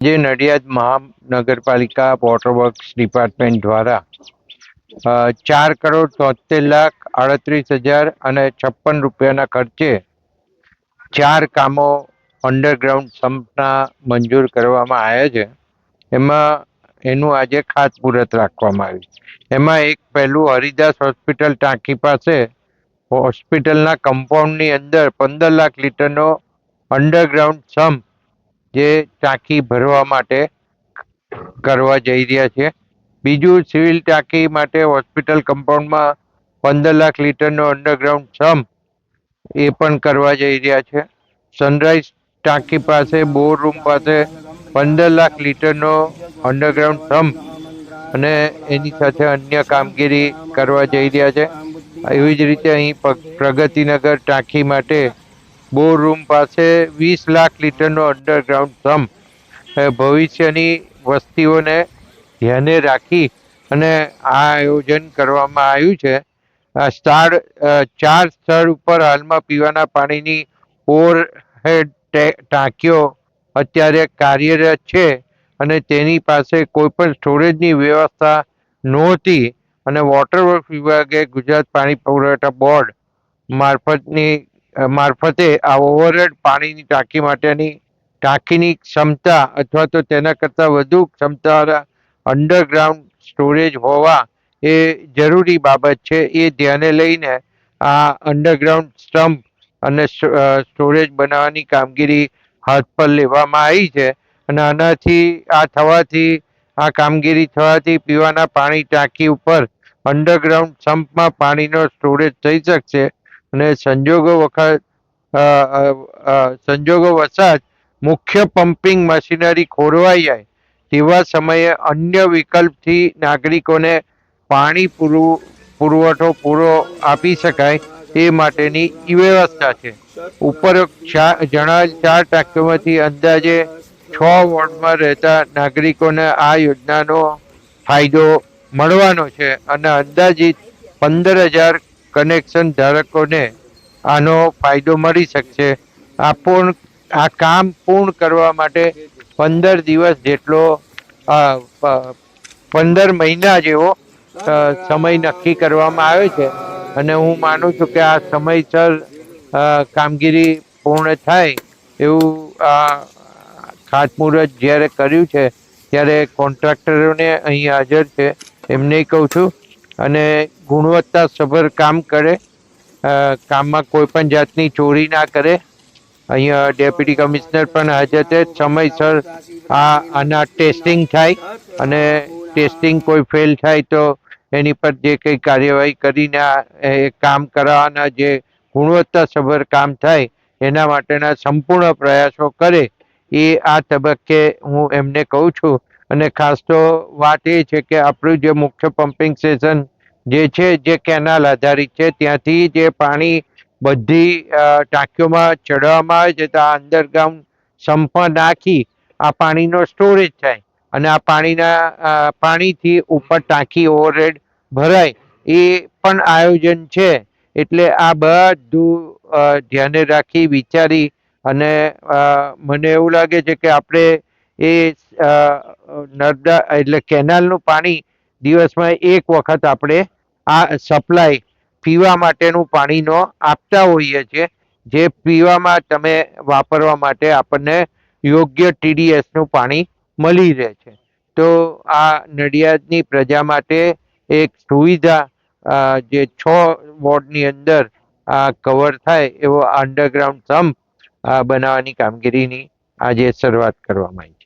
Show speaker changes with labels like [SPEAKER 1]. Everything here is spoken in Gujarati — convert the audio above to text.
[SPEAKER 1] જે નડિયાદ મહાનગરપાલિકા વોટર વર્ક્સ ડિપાર્ટમેન્ટ દ્વારા 4,73,38,056 ખર્ચે 4 કામો અંડરગ્રાઉન્ડ સમ્પના મંજૂર કરવામાં આવ્યા છે. એનું આજે ખાતમુહૂર્ત રાખવામાં આવ્યું. એમાં એક પહેલું હરિદાસ હોસ્પિટલ ટાંકી પાસે હોસ્પિટલના કમ્પાઉન્ડની અંદર 15 લાખ લીટરનો અંડરગ્રાઉન્ડ સમ્પ જે ટાંકી ભરવા માટે કરવા જઈ રહ્યા છે. બીજું સિવિલ ટાંકી માટે હોસ્પિટલ કમ્પાઉન્ડમાં 15 લાખ લીટરનો અંડરગ્રાઉન્ડ સમ્પ એ પણ કરવા જઈ રહ્યા છે. સનરાઈઝ ટાંકી પાસે બોર રૂમ પાસે 15 લાખ લીટરનો અંડરગ્રાઉન્ડ સમ્પ અને એની સાથે અન્ય કામગીરી કરવા જઈ રહ્યા છે. એવી જ રીતે અહીં પ્રગતિનગર ટાંકી માટે બોર રૂમ પાસે 20 લાખ લીટરનો અંડરગ્રાઉન્ડ સમ્પ ભવિષ્યની વસ્તીઓને ધ્યાને રાખી અને આ આયોજન કરવામાં આવ્યું છે. 4 સ્થળ ઉપર હાલમાં પીવાના પાણીની ઓવરહેડ ટાંકીઓ અત્યારે કાર્યરત છે અને તેની પાસે કોઈ પણ સ્ટોરેજની વ્યવસ્થા નહોતી અને વોટર વર્ક વિભાગે ગુજરાત પાણી પુરવઠા બોર્ડ મારફતે આ ઓવરહેડ પાણીની ટાંકી માટેની ટાંકીની ક્ષમતા અથવા તો તેના કરતાં વધુ ક્ષમતાવાળા અંડરગ્રાઉન્ડ સ્ટોરેજ હોવા એ જરૂરી બાબત છે. એ ધ્યાને લઈને આ અંડરગ્રાઉન્ડ સ્ટમ્પ અને સ્ટોરેજ બનાવવાની કામગીરી હાથ પર લેવામાં આવી છે અને આ કામગીરી થવાથી પીવાના પાણી ટાંકી ઉપર અંડરગ્રાઉન્ડ સમ્પમાં પાણીનો સ્ટોરેજ થઈ શકશે અને સંજોગો વસાત મુખ્ય પમ્પિંગ મશીનરી ખોરવાઈ જાય તેવા સમયે અન્ય વિકલ્પથી નાગરિકોને પાણી પુરવઠો પૂરો આપી શકાય તે માટેની વ્યવસ્થા છે. ઉપરોક્ત જણાવેલ 4 ટાંકીઓમાંથી અંદાજે 6 વોર્ડમાં રહેતા નાગરિકોને આ યોજનાનો ફાયદો મળવાનો છે અને અંદાજિત 15,000 કનેક્શન ધારકોને આનો ફાયદો મળી શકશે. આ કામ પૂર્ણ કરવા માટે 15 દિવસ જેટલો 15 મહિના જેવો સમય નક્કી કરવામાં આવ્યો છે અને હું માનું છું કે આ સમયસર કામગીરી પૂર્ણ થાય એવું ખાતમુહૂર્ત જ્યારે કર્યું છે ત્યારે કોન્ટ્રાક્ટરોને અહીં હાજર છે એમને કહું છું અને ગુણવત્તાસભર કામ કરે, કામમાં કોઈ પણ જાતની ચોરી ના કરે. અહીંયા ડેપ્યુટી કમિશનર પણ હાજર છે. સમયસર આના ટેસ્ટિંગ થાય અને ટેસ્ટિંગ કોઈ ફેલ થાય તો એની પર જે કંઈ કાર્યવાહી કરીને કામ કરાવવાના જે ગુણવત્તાસભર કામ થાય એના માટેના સંપૂર્ણ પ્રયાસો કરે એ આ તબક્કે હું એમને કહું છું. અને ખાસ તો વાત એ છે કે આપણું જે મુખ્ય પમ્પિંગ સ્ટેશન જે છે જે કેનાલ આધારિત છે ત્યાંથી જે પાણી બધી ટાંકીઓમાં ચડાવવામાં આવે છે તો આ અંડરગ્રાઉન્ડ સમ્પમાં નાખી આ પાણીનો સ્ટોરેજ થાય અને આ પાણીથી ઉપર ટાંકી ઓવરહેડ ભરાય એ પણ આયોજન છે. એટલે આ બધું ધ્યાને રાખી વિચારી અને મને એવું લાગે છે કે આપણે એ નર્મદા એટલે કેનાલનું પાણી દિવસમાં એક વખત આપણે આ સપ્લાય પીવા માટેનું પાણીનો આપતા હોઈએ છીએ જે પીવામાં તમે વાપરવા માટે આપણને યોગ્ય TDSનું પાણી મળી રહે છે. તો આ નડિયાદની પ્રજા માટે એક સુવિધા જે 6 વોર્ડની અંદર આ કવર થાય એવો અંડરગ્રાઉન્ડ સમ્પ બનાવવાની કામગીરીની આજે શરૂઆત કરવામાં આવી.